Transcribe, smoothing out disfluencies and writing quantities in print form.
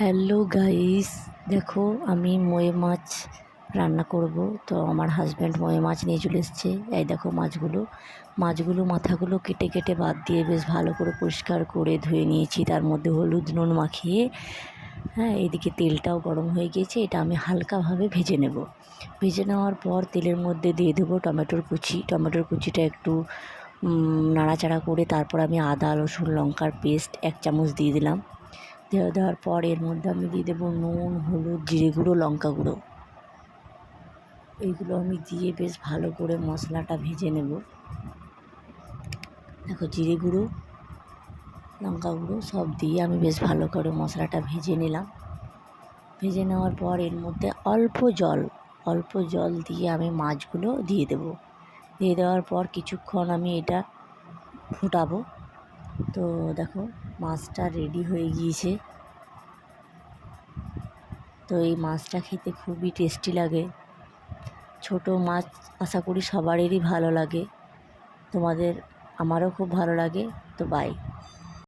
Hello guys, দেখো আমি মোয়ে মাছ রান্না করব। তো আমার হাজব্যান্ড মোয়ে মাছ নিয়ে চলে এসছে। এই দেখো মাছগুলো মাথাগুলো কেটে কেটে বাদ দিয়ে বেশ ভালো করে পরিষ্কার করে ধুয়ে নিয়েছি। তার মধ্যে হলুদ নুন মাখিয়ে, হ্যাঁ, এদিকে তেলটাও গরম হয়ে গিয়েছে। এটা আমি হালকাভাবে ভেজে নেব। ভেজে নেওয়ার পর তেলের মধ্যে দিয়ে দেবো টমেটোর কুচিটা একটু নাড়াচাড়া করে তারপর আমি আদা রসুন লঙ্কার পেস্ট 1 চামচ দিয়ে দিলাম। দেওয়ার পর এর মধ্যে আমি দিয়ে দেবো নুন, হলুদ, জিরে গুঁড়ো, লঙ্কা গুঁড়ো। এইগুলো আমি দিয়ে বেশ ভালো করে মশলাটা ভেজে নেব। দেখো, জিরে গুঁড়ো, লঙ্কা গুঁড়ো সব দিয়ে আমি বেশ ভালো করে মশলাটা ভেজে নিলাম। ভেজে নেওয়ার পর এর মধ্যে অল্প জল দিয়ে আমি মাছগুলো দিয়ে দেবো। দিয়ে দেওয়ার পর কিছুক্ষণ আমি এটা ফুটাবো। তো দেখো, মাছটা রেডি হয়ে গিয়েছে। তো এই মাছটা খেতে খুবই টেস্টি লাগে। ছোটো মাছ আশা করি সবারই ভালো লাগে। আমারও খুব ভালো লাগে। তো বাই।